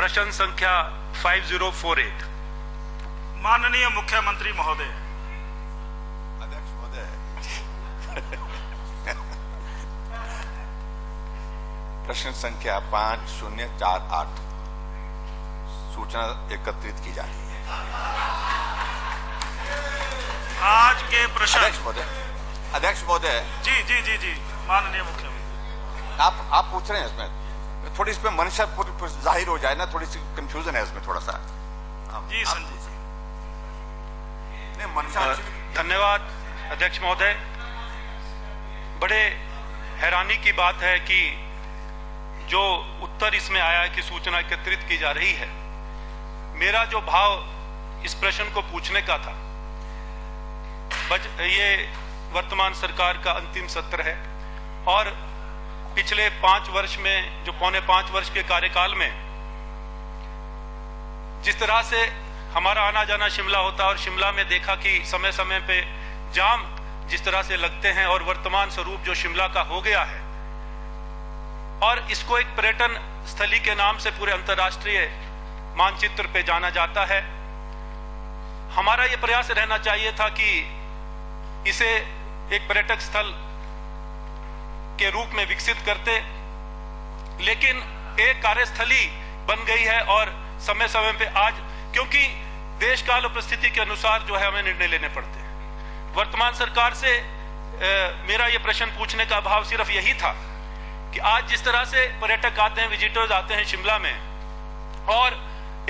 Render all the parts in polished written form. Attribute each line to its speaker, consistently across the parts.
Speaker 1: प्रश्न संख्या 5048।
Speaker 2: माननीय मुख्यमंत्री महोदय।
Speaker 3: अध्यक्ष महोदय, प्रश्न संख्या 5048 सूचना एकत्रित की जा रही है।
Speaker 2: आज के प्रश्न।
Speaker 3: अध्यक्ष महोदय
Speaker 2: जी जी जी जी माननीय मुख्यमंत्री,
Speaker 3: आप पूछ रहे हैं, इसमें थोड़ी इसमें मंशा जाहिर हो जाए ना, थोड़ी सी कंफ्यूजन है इसमें थोड़ा सा।
Speaker 2: जी संजय जी।
Speaker 3: नहीं, मंशा।
Speaker 1: धन्यवाद अध्यक्ष महोदय। बड़े हैरानी की बात है कि जो उत्तर इसमें आया है कि सूचना एकत्रित की जा रही है, मेरा जो भाव इस प्रश्न को पूछने का था, ये वर्तमान सरकार का अंतिम सत्र है और पिछले 5 वर्ष में, जो पौने 5 वर्ष के कार्यकाल में जिस तरह से हमारा आना जाना शिमला होता और शिमला में देखा कि समय समय पे जाम जिस तरह से लगते हैं और वर्तमान स्वरूप जो शिमला का हो गया है और इसको एक पर्यटन स्थली के नाम से पूरे अंतर्राष्ट्रीय मानचित्र पे जाना जाता है। हमारा यह प्रयास रहना चाहिए था कि इसे एक पर्यटक स्थल के रूप में विकसित करते, लेकिन एक कार्यस्थली बन गई है और समय समय पे आज, क्योंकि देश काल और परिस्थिति के अनुसार जो है हमें निर्णय लेने पड़ते हैं। वर्तमान सरकार से मेरा यह प्रश्न पूछने का भाव सिर्फ यही था कि आज जिस तरह से पर्यटक आते हैं, विजिटर्स आते हैं शिमला में और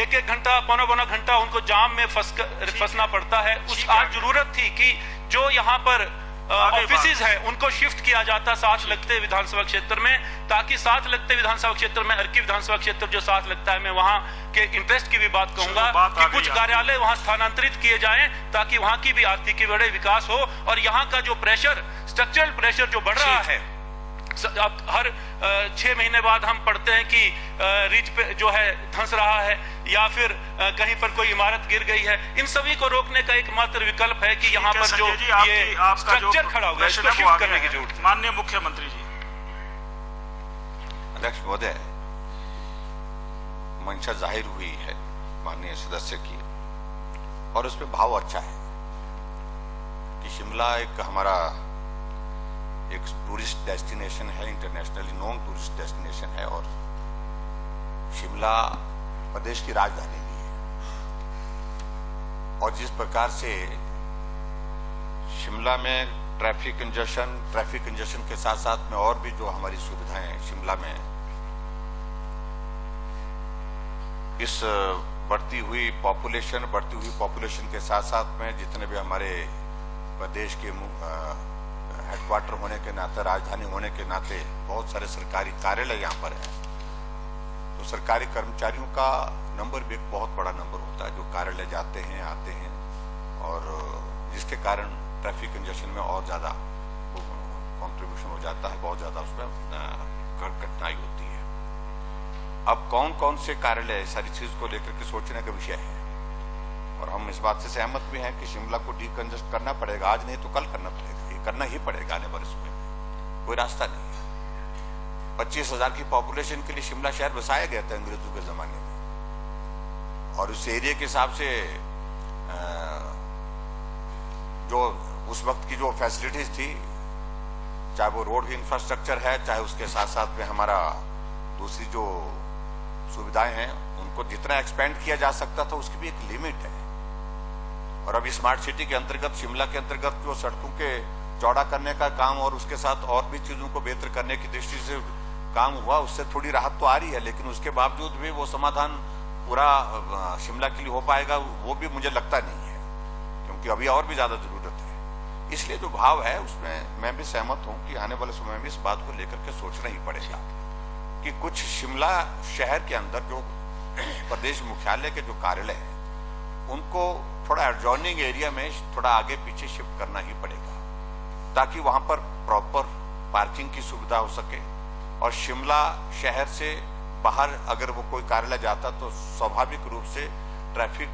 Speaker 1: एक घंटा पौना घंटा उनको जाम में फंसना पड़ता है, उस आज जरूरत थी कि जो यहाँ पर ऑफिसेज है उनको शिफ्ट किया जाता साथ लगते विधानसभा क्षेत्र में, ताकि साथ लगते विधानसभा क्षेत्र में अर्की विधानसभा क्षेत्र जो साथ लगता है, मैं वहां के इंटरेस्ट की भी बात कहूंगा कि कुछ कार्यालय वहां स्थानांतरित किए जाएं ताकि वहां की भी आर्थिक बड़े विकास हो और यहाँ का जो प्रेशर, स्ट्रक्चरल प्रेशर जो बढ़ रहा है, अब हर 6 महीने बाद हम पढ़ते हैं कि रिच पे जो है धंस रहा है या फिर कहीं पर कोई इमारत गिर गई है, इन सभी को रोकने का एकमात्र विकल्प है कि यहाँ पर जो ये स्ट्रक्चर खड़ा हुआ है इसको शिफ्ट करने की जरूरत है।
Speaker 2: माननीय मुख्यमंत्री जी।
Speaker 3: अध्यक्ष महोदय, मंशा जाहिर हुई है माननीय सदस्य की और उसमें भाव अच्छा है कि शिमला एक हमारा एक टूरिस्ट डेस्टिनेशन है, इंटरनेशनली नोन टूरिस्ट डेस्टिनेशन है और शिमला प्रदेश की राजधानी भी है। और जिस प्रकार से शिमला में ट्रैफिक कंजेशन के साथ साथ में और भी जो हमारी सुविधाएं हैं शिमला में, इस बढ़ती हुई पॉपुलेशन के साथ साथ में जितने भी हमारे प्रदेश के हेडक्वार्टर होने के नाते, राजधानी होने के नाते बहुत सारे सरकारी कार्यालय यहाँ पर हैं, तो सरकारी कर्मचारियों का नंबर भी एक बहुत बड़ा नंबर होता है जो कार्यालय जाते हैं आते हैं और जिसके कारण ट्रैफिक कंजेशन में और ज्यादा कंट्रीब्यूशन हो जाता है, बहुत ज्यादा उसमें कठिनाई होती है। अब कौन कौन से कार्यालय सारी चीज को लेकर के सोचने का विषय है और हम इस बात से सहमत भी हैं कि शिमला को डीकंजेस्ट करना पड़ेगा, आज नहीं तो कल करना पड़ेगा, ये करना ही पड़ेगा आने वाले समय में, कोई रास्ता नहीं है। 25,000 की पॉपुलेशन के लिए शिमला शहर बसाया गया था अंग्रेजों के जमाने में और उस एरिया के हिसाब से जो उस वक्त की जो फैसिलिटीज थी, चाहे वो रोड की इंफ्रास्ट्रक्चर है, चाहे उसके साथ साथ में हमारा दूसरी जो सुविधाएं हैं, उनको जितना एक्सपेंड किया जा सकता था उसकी भी एक लिमिट है। और अभी स्मार्ट सिटी के अंतर्गत, शिमला के अंतर्गत जो सड़कों के चौड़ा करने का काम और उसके साथ और भी चीजों को बेहतर करने की दृष्टि से काम हुआ, उससे थोड़ी राहत तो आ रही है, लेकिन उसके बावजूद भी वो समाधान पूरा शिमला के लिए हो पाएगा वो भी मुझे लगता नहीं है, क्योंकि अभी और भी ज्यादा जरूरत है। इसलिए जो भाव है उसमें मैं भी सहमत हूं कि आने वाले समय में इस बात को लेकर के सोचना ही पड़ेगा कि कुछ शिमला शहर के अंदर जो प्रदेश मुख्यालय के जो कार्यालय है उनको थोड़ा एडजॉइनिंग एरिया में थोड़ा आगे पीछे शिफ्ट करना ही पड़ेगा ताकि वहां पर प्रॉपर पार्किंग की सुविधा हो सके और शिमला शहर से बाहर अगर वो कोई कार्यालय जाता तो स्वाभाविक रूप से ट्रैफिक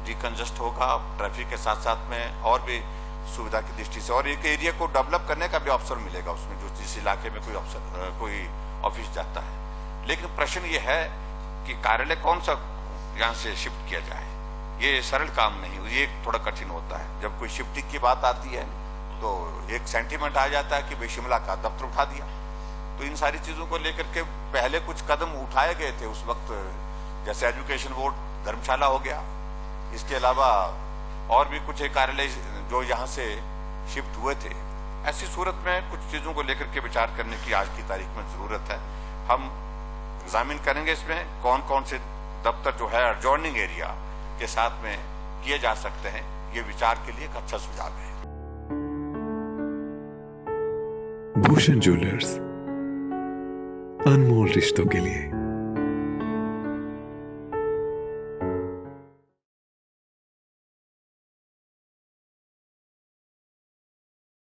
Speaker 3: डिकंजस्ट होगा, ट्रैफिक के साथ साथ में और भी सुविधा की दृष्टि से और एक एरिया को डेवलप करने का भी अवसर मिलेगा उसमें, जो जिस इलाके में कोई ऑफिस जाता है। लेकिन प्रश्न ये है कि कार्यालय कौन सा यहाँ से शिफ्ट किया जाए। ये सरल काम नहीं, ये थोड़ा कठिन होता है। जब कोई शिफ्टिंग की बात आती है तो एक सेंटीमेंट आ जाता है कि भाई शिमला का दफ्तर उठा दिया। तो इन सारी चीजों को लेकर के पहले कुछ कदम उठाए गए थे उस वक्त, जैसे एजुकेशन बोर्ड धर्मशाला हो गया, इसके अलावा और भी कुछ एक कार्यालय जो यहाँ से शिफ्ट हुए थे। ऐसी सूरत में कुछ चीजों को लेकर के विचार करने की आज की तारीख में जरूरत है। हम एग्जामिन करेंगे इसमें कौन कौन से दफ्तर जो है एडजॉर्निंग एरिया के साथ में किए जा सकते हैं। ये विचार के लिए एक अच्छा सुझाव है।
Speaker 4: भूषण ज्वेलर्स, अनमोल रिश्तों के लिए।